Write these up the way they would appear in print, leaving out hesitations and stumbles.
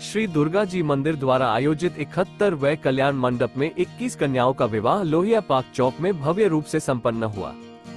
श्री दुर्गा जी मंदिर द्वारा आयोजित 71वें कल्याण मंडप में 21 कन्याओं का विवाह लोहिया पार्क चौक में भव्य रूप से संपन्न हुआ।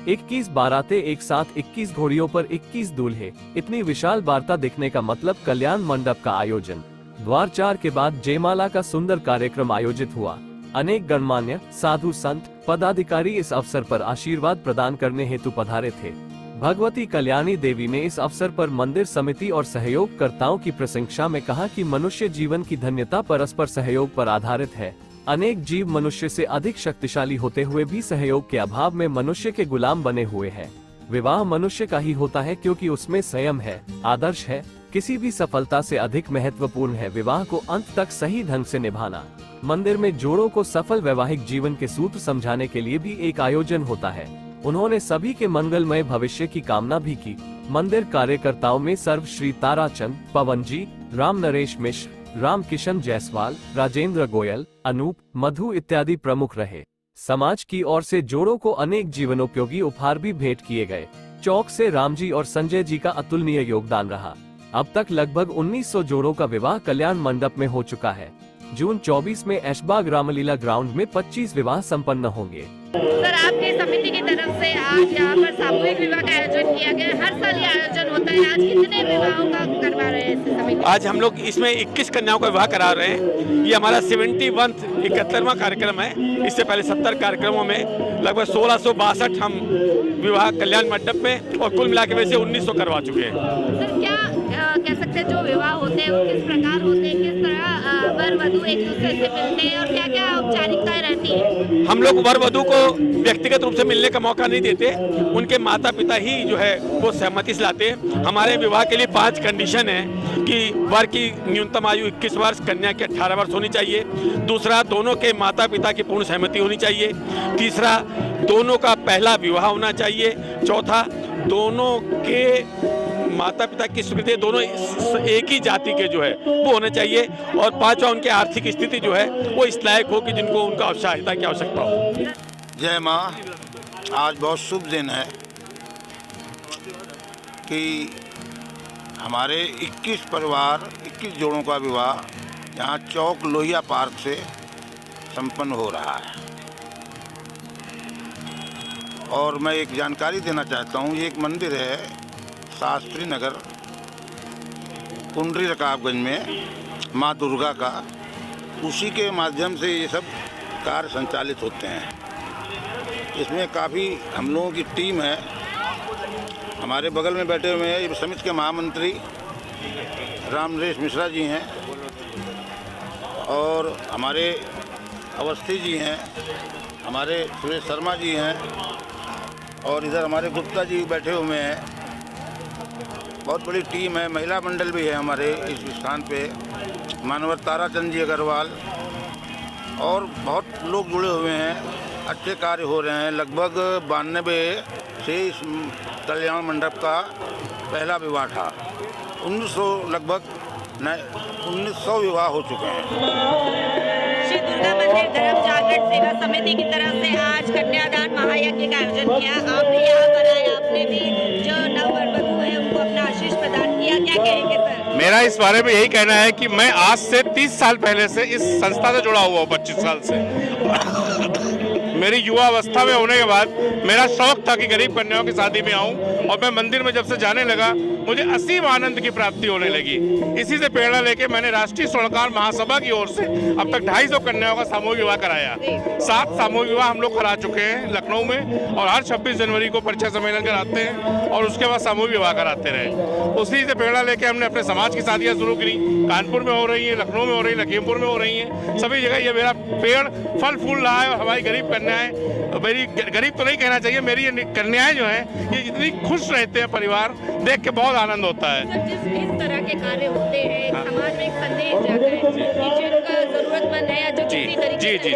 21 बारातें एक साथ 21 घोड़ियों पर 21 दूल्हे। इतनी विशाल वार्ता देखने का मतलब कल्याण मंडप का आयोजन। द्वार 4 के बाद जयमाला का सुंदर कार्यक्रम आयोजित हुआ। अनेक गणमान्य साधु संत पदाधिकारी इस अवसर पर आशीर्वाद प्रदान करने हेतु पधारे थे। भगवती कल्याणी देवी ने इस अवसर पर मंदिर समिति और सहयोगकर्ताओं की प्रशंसा में कहा कि मनुष्य जीवन की धन्यता परस्पर सहयोग पर आधारित है। अनेक जीव मनुष्य से अधिक शक्तिशाली होते हुए भी सहयोग के अभाव में मनुष्य के गुलाम बने हुए हैं। विवाह मनुष्य का ही होता है क्योंकि उसमें संयम है, आदर्श है, किसी भी सफलता से अधिक महत्वपूर्ण है विवाह को अंत तक सही ढंग से निभाना। मंदिर में जोड़ों को सफल वैवाहिक जीवन के सूत्र समझाने के लिए भी एक आयोजन होता है। उन्होंने सभी के मंगलमय भविष्य की कामना भी की। मंदिर कार्यकर्ताओं में सर्वश्री ताराचंद, पवन जी, राम नरेश मिश्र, राम किशन जायसवाल, राजेंद्र गोयल, अनूप, मधु इत्यादि प्रमुख रहे। समाज की ओर से जोड़ों को अनेक जीवनोपयोगी उपहार भी भेंट किए गए। चौक से राम जी और संजय जी का अतुलनीय योगदान रहा। अब तक लगभग 1900 जोड़ों का विवाह कल्याण मंडप में हो चुका है। जून 24 में ऐशबाग रामलीला ग्राउंड में 25 विवाह संपन्न होंगे। सर, आपकी समिति की तरफ से आज यहाँ पर सामूहिक विवाह का आयोजन किया गया। हर साल ये आयोजन होता है। आज कितने विवाहों का करवा रहे हैं इस समिति? आज हम लोग इसमें 21 कन्याओं का विवाह करा रहे हैं। ये हमारा 71वां कार्यक्रम है। इससे पहले 70 कार्यक्रमों में लगभग 1662 हम विवाह कल्याण मंडप में और कुल मिला के वैसे 1900 करवा चुके हैं। सर, क्या कह सकते हैं जो विवाह होते हैं वो किस प्रकार होते हैं, किस तरह वर वधु एक दूसरे से मिलते हैं और क्या क्या औपचारिकताएं रहती है? हम लोग वर वधु को व्यक्तिगत रूप से मिलने का मौका नहीं देते। उनके माता पिता ही जो है वो सहमति से लाते हैं। हमारे विवाह के लिए 5 कंडीशन है कि वर की न्यूनतम आयु 21 वर्ष, कन्या की 18 वर्ष होनी चाहिए। दूसरा, दोनों के माता पिता की पूर्ण सहमति होनी चाहिए। तीसरा, दोनों का पहला विवाह होना चाहिए। चौथा, दोनों के माता पिता की स्वीकृति, दोनों एक ही जाति के जो है वो होने चाहिए। और 5वां, उनकी आर्थिक स्थिति जो है वो इस लायक हो कि जिनको उनका सहायता की आवश्यकता हो। जय माँ। आज बहुत शुभ दिन है कि हमारे 21 परिवार 21 जोड़ों का विवाह यहाँ चौक लोहिया पार्क से संपन्न हो रहा है। और मैं एक जानकारी देना चाहता हूँ। ये एक मंदिर है शास्त्री नगर कुंडरी रकाबगंज में माँ दुर्गा का। उसी के माध्यम से ये सब कार्य संचालित होते हैं। इसमें काफ़ी हम लोगों की टीम है। हमारे बगल में बैठे हुए हैं समिति के महामंत्री राम नरेश मिश्रा जी हैं और हमारे अवस्थी जी हैं, हमारे सुरेश शर्मा जी हैं और इधर हमारे गुप्ता जी बैठे हुए हैं। बहुत बड़ी टीम है। महिला मंडल भी है हमारे इस स्थान पे, मानवर ताराचंद जी अग्रवाल और बहुत लोग जुड़े हुए हैं। अच्छे कार्य हो रहे हैं। लगभग 92 से इस कल्याण मंडप का पहला विवाह था। 1900 विवाह हो चुके हैं। श्री दुर्गा मंदिर धर्म जागरण सेवा समिति की तरफ से आज कन्यादान महायज्ञ का आयोजन किया। आपने यहाँ कराया, आपने भी जो नववर वधू है उनको अपना आशीष प्रदान किया। क्या कहेंगे सर? मेरा इस बारे में यही कहना है कि मैं आज से 30 साल पहले से इस संस्था से जुड़ा हुआ हूँ। 25 साल से मेरी युवा अवस्था में होने के बाद मेरा शौक था कि गरीब कन्याओं की शादी में आऊं और मैं मंदिर में जब से जाने लगा मुझे असीम आनंद की प्राप्ति होने लगी। इसी से प्रेरणा लेके मैंने राष्ट्रीय स्वर्णकार महासभा की ओर से अब तक 250 कन्याओं का सामूहिक विवाह कराया। 7 सामूहिक विवाह हम लोग करा चुके हैं लखनऊ में और हर 26 जनवरी को परिचय सम्मेलन कराते हैं और उसके बाद सामूहिक विवाह कराते रहे। उसी से प्रेरणा लेके हमने अपने समाज की शादियाँ शुरू करी। कानपुर में हो रही है, लखनऊ में हो रही है, लखीमपुर में हो रही है। सभी जगह ये मेरा पेड़ फल फूल रहा है और हमारी गरीब कन्याएं, मेरी गरीब तो नहीं कहना चाहिए, मेरी ये कन्याएं जो हैं ये इतनी खुश रहते हैं, परिवार देख के बहुत आनंद होता है। जिस तरह के कार्य होते हैं समाज में एक संदेश जाता है कि जिनका जरूरतमंद है या जो किसी तरीके से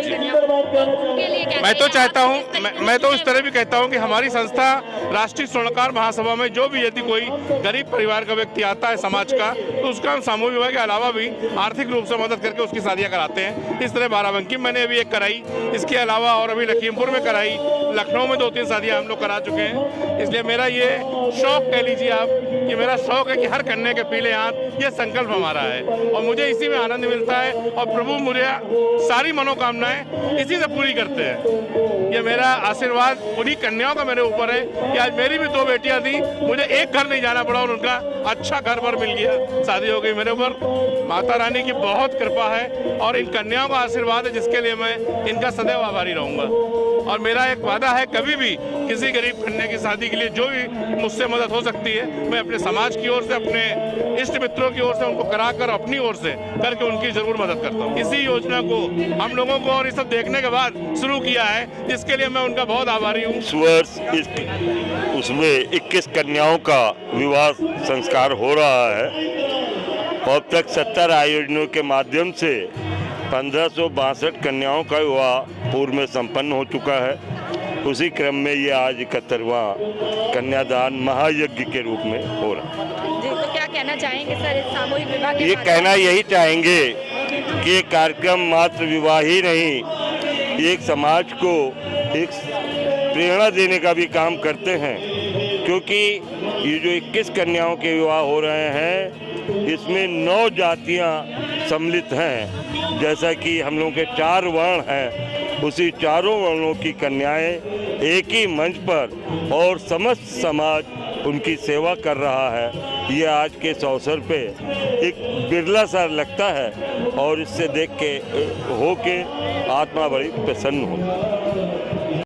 उनके लिए क्या मैं तो चाहता हूँ, मैं तो इस तरह भी कहता हूँ कि हमारी संस्था राष्ट्रीय स्वर्णकार महासभा में जो भी यदि कोई गरीब परिवार का व्यक्ति आता है समाज का तो उसका हम सामूहिक विवाह के अलावा भी आर्थिक रूप से मदद करके उसकी शादियाँ कराते हैं। इस तरह बाराबंकी मैंने अभी एक कराई, इसके अलावा और अभी लखीमपुर में कराई, लखनऊ में 2-3 शादियाँ हम लोग करा चुके हैं। इसलिए मेरा ये शौक कह लीजिए आप कि मेरा शौक है कि हर कन्या के पीले हाथ, ये संकल्प हमारा है और मुझे इसी में आनंद मिलता है और प्रभु मुझे सारी मनोकामनाएं इसी से पूरी करते हैं। ये मेरा आशीर्वाद उन्हीं कन्याओं का मेरे ऊपर है कि आज मेरी भी 2 बेटियां थी, मुझे एक घर नहीं जाना पड़ा और उनका अच्छा घर पर मिल गया, शादी हो गई। मेरे ऊपर माता रानी की बहुत कृपा है और इन कन्याओं का आशीर्वाद है जिसके लिए मैं इनका सदैव आभारी रहूंगा। और मेरा एक वादा है, कभी भी किसी गरीब कन्या की शादी के लिए जो भी मुझसे मदद हो सकती है, मैं अपने समाज की ओर से, अपने इष्ट मित्रों की ओर से उनको कराकर अपनी ओर से करके उनकी जरूर मदद करता हूँ। इसी योजना को हम लोगों को और ये सब देखने के बाद शुरू किया है, जिसके लिए मैं उनका बहुत आभारी हूँ। इस वर्ष उसमें 21 कन्याओं का विवाह संस्कार हो रहा है और अब तक 70 आयोजनों के माध्यम से 1562 कन्याओं का विवाह पूर्व में संपन्न हो चुका है। उसी क्रम में ये आज 71वां कन्यादान महायज्ञ के रूप में हो रहा है। जी, तो क्या कहना चाहेंगे सर इस सामूहिक विवाह के ये बारे में? कहना यही चाहेंगे कि ये कार्यक्रम मात्र विवाह ही नहीं, एक समाज को एक प्रेरणा देने का भी काम करते हैं, क्योंकि ये जो 21 कन्याओं के विवाह हो रहे हैं इसमें 9 जातियां सम्मिलित हैं। जैसा कि हम लोगों के 4 वर्ण हैं, उसी चारों वर्णों की कन्याएं एक ही मंच पर और समस्त समाज उनकी सेवा कर रहा है। ये आज के इस अवसर पे एक बिरला सा लगता है और इससे देख के आत्मा बड़ी प्रसन्न हो।